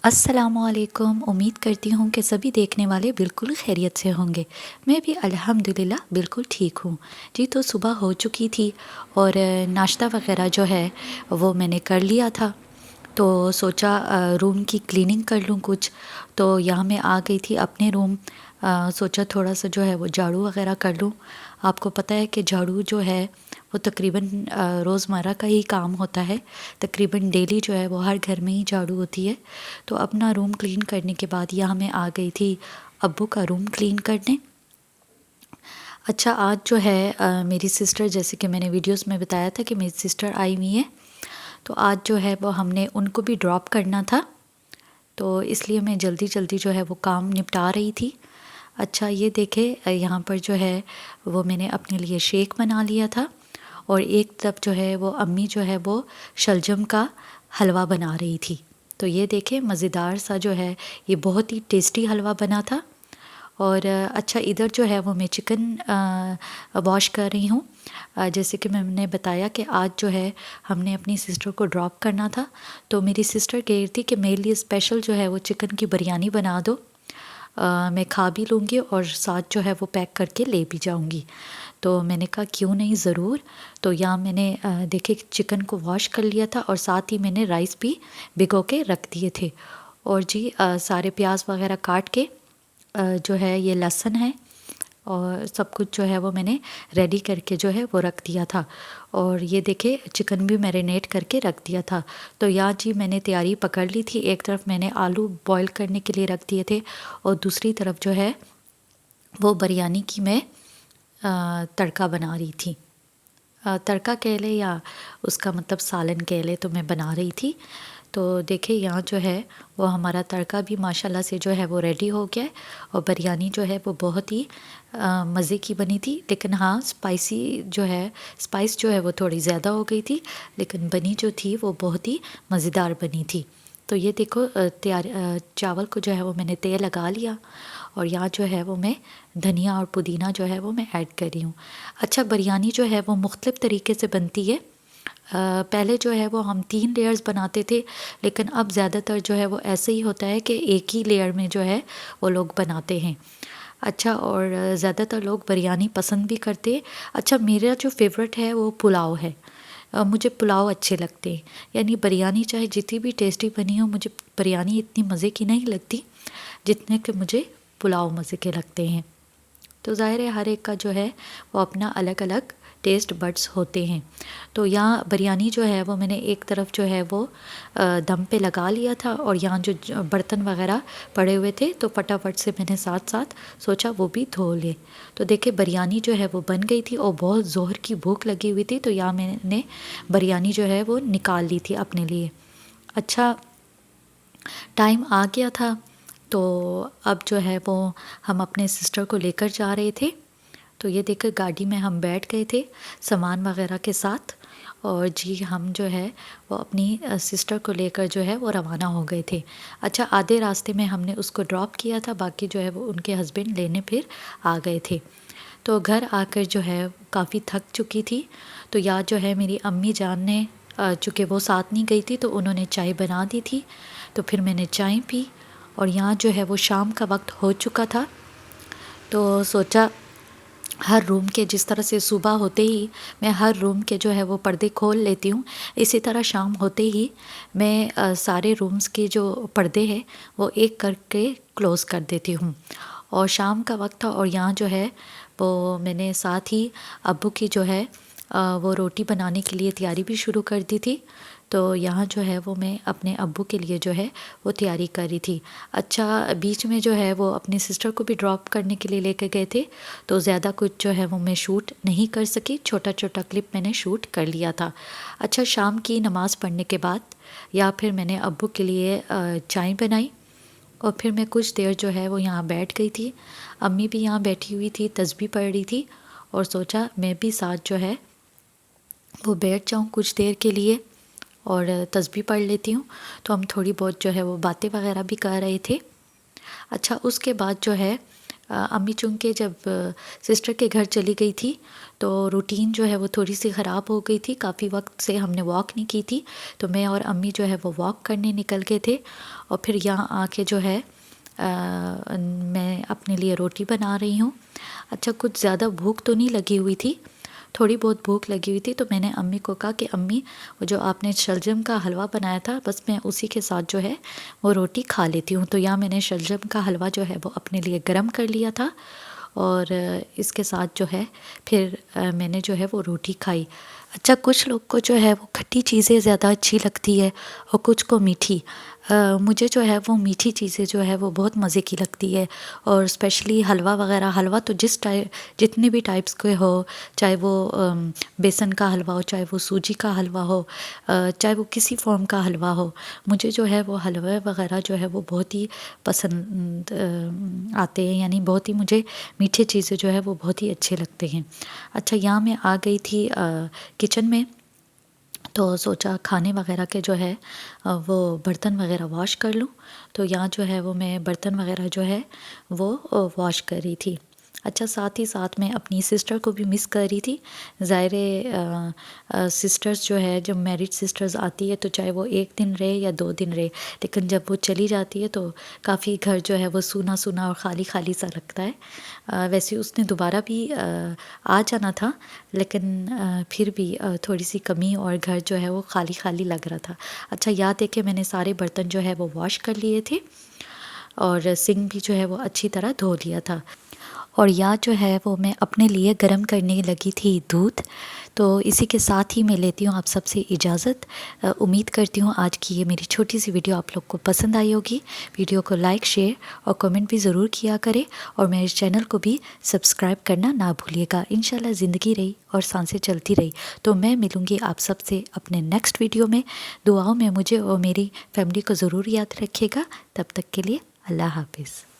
अस्सलामुअलैकुम। उम्मीद करती हूँ कि सभी देखने वाले बिल्कुल खैरियत से होंगे। मैं भी अल्हम्दुलिल्लाह बिल्कुल ठीक हूँ जी। तो सुबह हो चुकी थी और नाश्ता वगैरह जो है वो मैंने कर लिया था। तो सोचा रूम की क्लीनिंग कर लूँ कुछ। तो यहाँ मैं आ गई थी अपने रूम। सोचा थोड़ा सा जो है वो झाड़ू वगैरह कर लूँ। आपको पता है कि झाड़ू जो है वो तकरीबन रोज़मर्रा का ही काम होता है। तकरीबन डेली जो है वो हर घर में ही झाड़ू होती है। तो अपना रूम क्लीन करने के बाद यहाँ मैं आ गई थी अब्बू का रूम क्लीन करने। अच्छा, आज जो है मेरी सिस्टर, जैसे कि मैंने वीडियोस में बताया था कि मेरी सिस्टर आई हुई है, तो आज जो है वो हमने उनको भी ड्रॉप करना था। तो इसलिए मैं जल्दी जल्दी जो है वो काम निपटा रही थी। अच्छा, ये देखे यहाँ पर जो है वो मैंने अपने लिए शेक बना लिया था और एक तरफ जो है वो अम्मी जो है वो शलजम का हलवा बना रही थी। तो ये देखें, मज़ेदार सा जो है ये बहुत ही टेस्टी हलवा बना था। और अच्छा, इधर जो है वो मैं चिकन वॉश कर रही हूँ। जैसे कि मैंने बताया कि आज जो है हमने अपनी सिस्टर को ड्रॉप करना था। तो मेरी सिस्टर कह रही थी कि मेरे लिए स्पेशल जो है वो चिकन की बिरयानी बना दो। मैं खा भी लूँगी और साथ जो है वो पैक करके ले भी जाऊँगी। तो मैंने कहा क्यों नहीं, ज़रूर। तो यहाँ मैंने देखे चिकन को वॉश कर लिया था और साथ ही मैंने राइस भी भिगो के रख दिए थे। और जी सारे प्याज वगैरह काट के जो है ये लहसुन है और सब कुछ जो है वो मैंने रेडी करके जो है वो रख दिया था। और ये देखे चिकन भी मैरिनेट करके रख दिया था। तो यहाँ जी मैंने तैयारी पकड़ ली थी। एक तरफ मैंने आलू बॉईल करने के लिए रख दिए थे और दूसरी तरफ जो है वो बिरयानी की मैं तड़का बना रही थी। तड़का कह ले या उसका मतलब सालन कह ले, तो मैं बना रही थी। तो देखिए यहाँ जो है वो हमारा तड़का भी माशाल्लाह से जो है वो रेडी हो गया है। और बिरयानी जो है वो बहुत ही मज़े की बनी थी। लेकिन हाँ, स्पाइसी जो है, स्पाइस जो है वो थोड़ी ज़्यादा हो गई थी, लेकिन बनी जो थी वो बहुत ही मज़ेदार बनी थी। तो ये देखो चावल को जो है वो मैंने तेल लगा लिया और यहाँ जो है वो मैं धनिया और पुदीना जो है वो मैं ऐड कर रही हूँ। अच्छा, बिरयानी जो है वो मुख्तलिफ़ तरीके से बनती है। पहले जो है वो हम 3 लेयर्स बनाते थे, लेकिन अब ज़्यादातर जो है वो ऐसे ही होता है कि एक ही लेयर में जो है वो लोग बनाते हैं। अच्छा, और ज़्यादातर लोग बिरयानी पसंद भी करते हैं। अच्छा, मेरा जो फेवरेट है वो पुलाव है। मुझे पुलाव अच्छे लगते हैं। यानी बिरयानी चाहे जितनी भी टेस्टी बनी हो, मुझे बिरयानी इतनी मज़े की नहीं लगती जितने कि मुझे पुलाव मज़े के लगते हैं। तो ज़ाहिर है हर एक का जो है वो अपना अलग अलग टेस्ट बड्स होते हैं। तो यहाँ बिरयानी जो है वो मैंने एक तरफ जो है वो दम पे लगा लिया था और यहाँ जो बर्तन वगैरह पड़े हुए थे तो फटाफट से मैंने साथ साथ सोचा वो भी धो ले। तो देखिए बिरयानी जो है वो बन गई थी और बहुत ज़ोहर की भूख लगी हुई थी, तो यहाँ मैंने बिरयानी जो है वो निकाल ली थी अपने लिए। अच्छा, टाइम आ गया था। तो अब जो है वो हम अपने सिस्टर को लेकर जा रहे थे। तो ये देखकर गाड़ी में हम बैठ गए थे सामान वगैरह के साथ और जी हम जो है वो अपनी सिस्टर को लेकर जो है वो रवाना हो गए थे। अच्छा, आधे रास्ते में हमने उसको ड्रॉप किया था, बाकी जो है वो उनके हस्बैंड लेने फिर आ गए थे। तो घर आकर जो है काफ़ी थक चुकी थी। तो या जो है मेरी अम्मी जान ने, चूँकि वो साथ नहीं गई थी, तो उन्होंने चाय बना दी थी। तो फिर मैंने चाय पी और यहाँ जो है वो शाम का वक्त हो चुका था। तो सोचा हर रूम के, जिस तरह से सुबह होते ही मैं हर रूम के जो है वो पर्दे खोल लेती हूँ, इसी तरह शाम होते ही मैं सारे रूम्स के जो पर्दे हैं वो एक करके क्लोज़ कर देती हूँ। और शाम का वक्त था और यहाँ जो है वो मैंने साथ ही अब्बू की जो है वो रोटी बनाने के लिए तैयारी भी शुरू कर दी थी। तो यहाँ जो है वो मैं अपने अब्बू के लिए जो है वो तैयारी कर रही थी। अच्छा, बीच में जो है वो अपनी सिस्टर को भी ड्रॉप करने के लिए लेकर गए थे, तो ज़्यादा कुछ जो है वो मैं शूट नहीं कर सकी, छोटा छोटा क्लिप मैंने शूट कर लिया था। अच्छा, शाम की नमाज़ पढ़ने के बाद या फिर मैंने अब्बू के लिए चाय बनाई और फिर मैं कुछ देर जो है वो यहाँ बैठ गई थी। अम्मी भी यहाँ बैठी हुई थी, तस्बीह पढ़ रही थी और सोचा मैं भी साथ जो है वो बैठ जाऊँ कुछ देर के लिए और तस्बीह पढ़ लेती हूँ। तो हम थोड़ी बहुत जो है वो बातें वगैरह भी कर रहे थे। अच्छा, उसके बाद जो है अम्मी चूँकि जब सिस्टर के घर चली गई थी तो रूटीन जो है वो थोड़ी सी ख़राब हो गई थी। काफ़ी वक्त से हमने वॉक नहीं की थी, तो मैं और अम्मी जो है वो वॉक करने निकल गए थे। और फिर यहाँ आके जो है मैं अपने लिए रोटी बना रही हूँ। अच्छा, कुछ ज़्यादा भूख तो नहीं लगी हुई थी, थोड़ी बहुत भूख लगी हुई थी, तो मैंने अम्मी को कहा कि अम्मी वो जो आपने शलजम का हलवा बनाया था, बस मैं उसी के साथ जो है वो रोटी खा लेती हूँ। तो यहाँ मैंने शलजम का हलवा जो है वो अपने लिए गर्म कर लिया था और इसके साथ जो है फिर मैंने जो है वो रोटी खाई। अच्छा, कुछ लोग को जो है वो खट्टी चीज़ें ज़्यादा अच्छी लगती है और कुछ को मीठी। मुझे जो है वो मीठी चीज़ें जो है वो बहुत मज़े की लगती है। और स्पेशली हलवा वगैरह, हलवा तो जितने भी टाइप्स के हो, चाहे वो बेसन का हलवा हो, चाहे वो सूजी का हलवा हो, चाहे वो किसी फॉर्म का हलवा हो, मुझे जो है वो हलवा वगैरह जो है वो बहुत ही पसंद आते हैं। यानी बहुत ही मुझे मीठे चीज़ें जो है वो बहुत ही अच्छे लगते हैं। अच्छा, यहाँ मैं आ गई थी किचन में, तो सोचा खाने वगैरह के जो है वो बर्तन वगैरह वॉश कर लूँ। तो यहाँ जो है वो मैं बर्तन वगैरह जो है वो वॉश कर रही थी। अच्छा, साथ ही साथ मैं अपनी सिस्टर को भी मिस कर रही थी। ज़ाहिर है सिस्टर्स जो है, जब मैरिड सिस्टर्स आती है तो चाहे वो 1 दिन रहे या 2 दिन रहे, लेकिन जब वो चली जाती है तो काफ़ी घर जो है वो सूना सूना और ख़ाली ख़ाली सा लगता है। वैसे उसने दोबारा भी आ जाना था, लेकिन फिर भी थोड़ी सी कमी और घर जो है वो ख़ाली ख़ाली लग रहा था। अच्छा, याद है कि मैंने सारे बर्तन जो है वो वॉश कर लिए थे और सिंक भी जो है वो अच्छी तरह धो लिया था। और यहाँ जो है वो मैं अपने लिए गर्म करने लगी थी दूध। तो इसी के साथ ही मैं लेती हूँ आप सबसे इजाज़त। उम्मीद करती हूँ आज की ये मेरी छोटी सी वीडियो आप लोग को पसंद आई होगी। वीडियो को लाइक, शेयर और कमेंट भी ज़रूर किया करें और मेरे चैनल को भी सब्सक्राइब करना ना भूलिएगा। इंशाल्लाह ज़िंदगी रही और सांसें चलती रही तो मैं मिलूँगी आप सबसे अपने नेक्स्ट वीडियो में। दुआओं में मुझे और मेरी फैमिली को ज़रूर याद रखिएगा। तब तक के लिए अल्लाह हाफिज़।